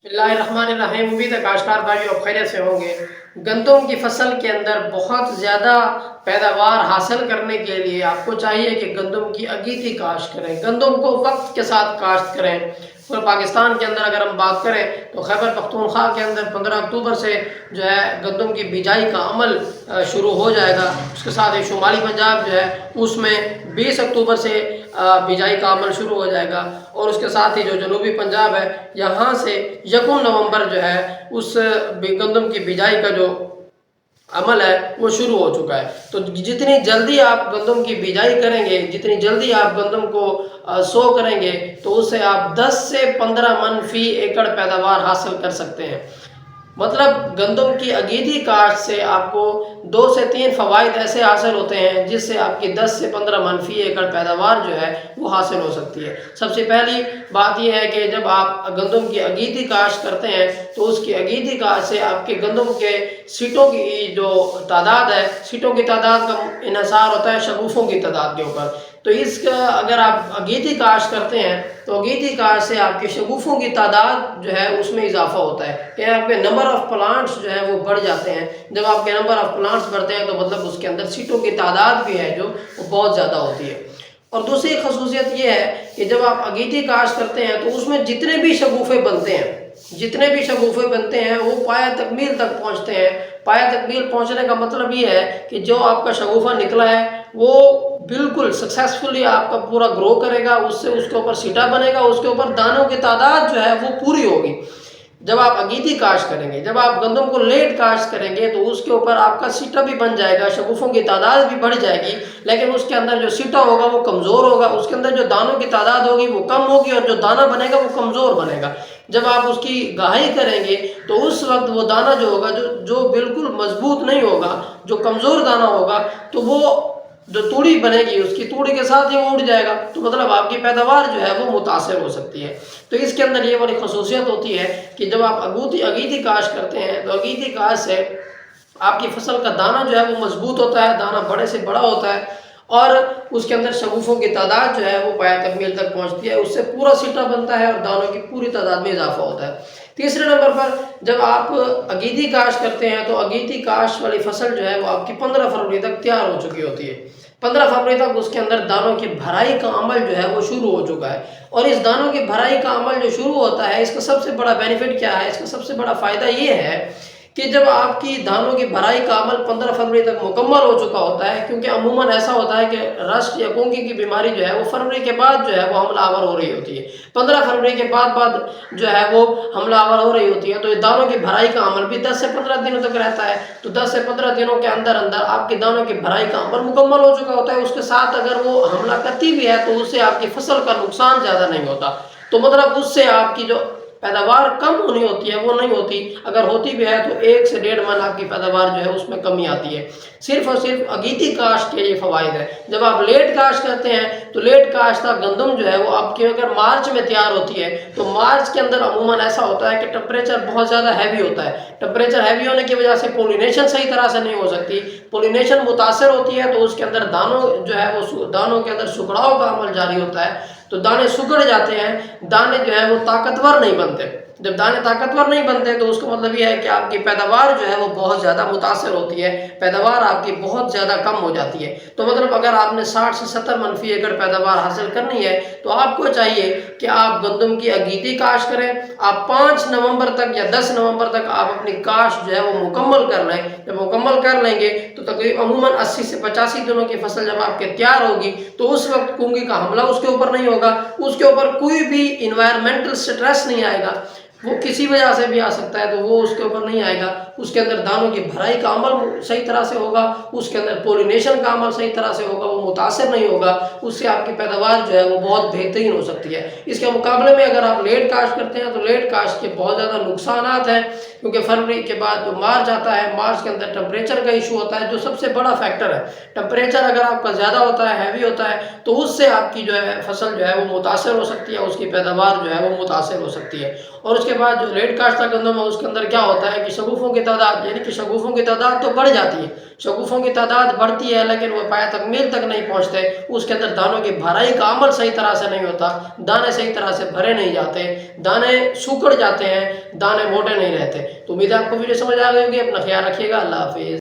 بسم اللہ الرحمن الرحیم۔ امید ہے کاشتکار بھائی اور خیریت سے ہوں گے۔ گندم کی فصل کے اندر بہت زیادہ پیداوار حاصل کرنے کے لیے آپ کو چاہیے کہ گندم کی اگیتی کاشت کریں، گندم کو وقت کے ساتھ کاشت کریں۔ پورے پاکستان کے اندر اگر ہم بات کریں تو خیبر پختونخوا کے اندر 15 اکتوبر سے جو ہے گندم کی بیجائی کا عمل شروع ہو جائے گا۔ اس کے ساتھ ہی شمالی پنجاب جو ہے اس میں 20 اکتوبر سے بیجائی کا عمل شروع ہو جائے گا، اور اس کے ساتھ ہی جو جنوبی پنجاب ہے یہاں سے 1 نومبر جو ہے اس گندم کی بیجائی کا جو عمل ہے وہ شروع ہو چکا ہے۔ تو جتنی جلدی آپ گندم کی بیجائی کریں گے، جتنی جلدی آپ گندم کو سو کریں گے تو اس سے آپ 10 سے 15 من فی ایکڑ پیداوار حاصل کر سکتے ہیں۔ مطلب گندم کی اگیتی کاشت سے آپ کو 2 سے 3 فوائد ایسے حاصل ہوتے ہیں جس سے آپ کی 10 سے 15 من فی ایکڑ پیداوار جو ہے وہ حاصل ہو سکتی ہے۔ سب سے پہلی بات یہ ہے کہ جب آپ گندم کی اگیتی کاشت کرتے ہیں تو اس کی اگیتی کاشت سے آپ کے گندم کے سیٹوں کی جو تعداد ہے، سیٹوں کی تعداد کا انحصار ہوتا ہے شگوفوں کی تعداد کے اوپر۔ تو اس کا اگر آپ اگیتی کاشت کرتے ہیں تو اگیتی کاشت سے آپ کے شگوفوں کی تعداد جو ہے اس میں اضافہ ہوتا ہے کہ آپ کے نمبر آف پلانٹس جو ہے وہ بڑھ جاتے ہیں۔ جب آپ کے نمبر آف پلانٹس بڑھتے ہیں تو مطلب اس کے اندر سیٹوں کی تعداد بھی ہے جو وہ بہت زیادہ ہوتی ہے۔ اور دوسری خصوصیت یہ ہے کہ جب آپ اگیتی کاشت کرتے ہیں تو اس میں جتنے بھی شگوفے بنتے ہیں وہ پایہ تکمیل تک پہنچتے ہیں۔ پایہ تکمیل پہنچنے کا مطلب یہ ہے کہ جو آپ کا شگوفہ نکلا ہے وہ بالکل سکسیسفلی آپ کا پورا گرو کرے گا، اس سے اس کے اوپر سیٹا بنے گا، اس کے اوپر دانوں کی تعداد جو ہے وہ پوری ہوگی۔ جب آپ اگیتی کاشت کریں گے، جب آپ گندم کو لیٹ کاشت کریں گے تو اس کے اوپر آپ کا سیٹا بھی بن جائے گا، شگوفوں کی تعداد بھی بڑھ جائے گی، لیکن اس کے اندر جو سیٹا ہوگا وہ کمزور ہوگا، اس کے اندر جو دانوں کی تعداد ہوگی وہ کم ہوگی، اور جو دانہ بنے گا وہ کمزور بنے گا۔ جب آپ اس کی گہائی کریں گے تو اس وقت وہ دانہ جو ہوگا جو بالکل مضبوط نہیں ہوگا، جو کمزور دانہ ہوگا، تو وہ جو توڑی بنے گی اس کی توڑی کے ساتھ ہی وہ اڑ جائے گا، تو مطلب آپ کی پیداوار جو ہے وہ متاثر ہو سکتی ہے۔ تو اس کے اندر یہ والی خصوصیت ہوتی ہے کہ جب آپ اگیتی کاشت کرتے ہیں تو اگیتی کاشت سے آپ کی فصل کا دانہ جو ہے وہ مضبوط ہوتا ہے، دانہ بڑے سے بڑا ہوتا ہے، اور اس کے اندر شگوفوں کی تعداد جو ہے وہ پایہ تکمیل تک پہنچتی ہے، اس سے پورا سیٹا بنتا ہے اور دانوں کی پوری تعداد میں اضافہ ہوتا ہے۔ تیسرے نمبر پر جب آپ اگیتی کاشت کرتے ہیں تو اگیتی کاشت والی فصل جو ہے وہ آپ کی 15 فروری تک تیار ہو چکی ہوتی ہے۔ 15 فروری تک اس کے اندر دانوں کی بھرائی کا عمل جو ہے وہ شروع ہو چکا ہے، اور اس دانوں کی بھرائی کا عمل جو شروع ہوتا ہے اس کا سب سے بڑا بینیفٹ کیا ہے، اس کا سب سے بڑا فائدہ یہ ہے کہ جب آپ کی دانوں کی بھرائی کا عمل 15 فروری تک مکمل ہو چکا ہوتا ہے، کیونکہ عموماً ایسا ہوتا ہے کہ رسٹ یا گونگی کی بیماری جو ہے وہ فروری کے بعد جو ہے وہ حملہ آور ہو رہی ہوتی ہے، 15 فروری کے بعد جو ہے وہ حملہ آور ہو رہی ہوتی ہے، تو یہ دانوں کی بھرائی کا عمل بھی 10 سے 15 دنوں تک رہتا ہے۔ تو 10 سے 15 دنوں کے اندر آپ کی دانوں کی بھرائی کا عمل مکمل ہو چکا ہوتا ہے، اس کے ساتھ اگر وہ حملہ کرتی بھی ہے تو اس سے آپ کی فصل کا نقصان زیادہ نہیں ہوتا، تو مطلب اس سے آپ کی جو پیداوار کم ہونی ہوتی ہے وہ نہیں ہوتی، اگر ہوتی بھی ہے تو 1 سے 1.5 من آپ کی پیداوار جو ہے اس میں کمی آتی ہے۔ صرف اور صرف اگیتی کاشت کے یہ فوائد ہے۔ جب آپ لیٹ کاشت کرتے ہیں تو لیٹ کاشتہ گندم جو ہے وہ آپ کی اگر مارچ میں تیار ہوتی ہے تو مارچ کے اندر عموماً ایسا ہوتا ہے کہ ٹمپریچر بہت زیادہ ہیوی ہوتا ہے، ٹمپریچر ہیوی ہونے کی وجہ سے پولینیشن صحیح طرح سے نہیں ہو سکتی، پولینیشن متاثر ہوتی ہے تو اس کے اندر دانوں جو ہے وہ دانوں کے اندر سکڑاؤ کا عمل جاری ہوتا ہے، تو دانے سکڑ جاتے ہیں، دانے جو ہے وہ طاقتور نہیں بنتے۔ جب دانے طاقتور نہیں بنتے تو اس کا مطلب یہ ہے کہ آپ کی پیداوار جو ہے وہ بہت زیادہ متاثر ہوتی ہے، پیداوار آپ کی بہت زیادہ کم ہو جاتی ہے۔ تو مطلب اگر آپ نے 60 سے 70 من فی ایکڑ پیداوار حاصل کرنی ہے تو آپ کو چاہیے کہ آپ گندم کی اگیتی کاشت کریں، آپ 5 نومبر تک یا 10 نومبر تک آپ اپنی کاشت جو ہے وہ مکمل کر لیں۔ جب مکمل کر لیں گے تو تقریباً عموماً 80 سے 85 دنوں کی فصل جب آپ کے تیار ہوگی تو اس وقت گونگی کا حملہ اس کے اوپر نہیں ہوگا، اس کے اوپر کوئی بھی انوائرمنٹل سٹریس نہیں آئے گا، وہ کسی وجہ سے بھی آ سکتا ہے تو وہ اس کے اوپر نہیں آئے گا، اس کے اندر دانوں کی بھرائی کا عمل صحیح طرح سے ہوگا، اس کے اندر پولینیشن کا عمل صحیح طرح سے ہوگا، وہ متاثر نہیں ہوگا، اس سے آپ کی پیداوار جو ہے وہ بہت بہترین ہو سکتی ہے۔ اس کے مقابلے میں اگر آپ لیٹ کاشت کرتے ہیں تو لیٹ کاشت کے بہت زیادہ نقصانات ہیں، کیونکہ فروری کے بعد جو مارچ آتا ہے، مارچ کے اندر ٹمپریچر کا ایشو ہوتا ہے جو سب سے بڑا فیکٹر ہے۔ ٹمپریچر اگر آپ کا زیادہ ہوتا ہے، ہیوی ہوتا ہے، تو اس سے آپ کی جو ہے فصل جو ہے وہ متاثر ہو سکتی ہے، اس کی پیداوار جو ہے وہ متاثر ہو سکتی ہے۔ اور اس کے بعد جو لیٹ کاشتہ گندم ہے اس کے اندر کیا ہوتا ہے کہ شگوفوں کی تعداد، یعنی کہ شگوفوں کی تعداد تو بڑھ جاتی ہے، شگوفوں کی تعداد بڑھتی ہے لیکن وہ پایہ تکمیل تک نہیں پہنچتے، اس کے اندر دانوں کی بھرائی کا عمل صحیح طرح سے نہیں ہوتا، دانے صحیح طرح سے بھرے نہیں جاتے، دانے سوکڑ جاتے ہیں، دانے موٹے نہیں رہتے۔ تو امید ہے آپ کو ویڈیو سمجھ آ گئی ہوگی، اپنا خیال رکھیے گا، اللہ حافظ۔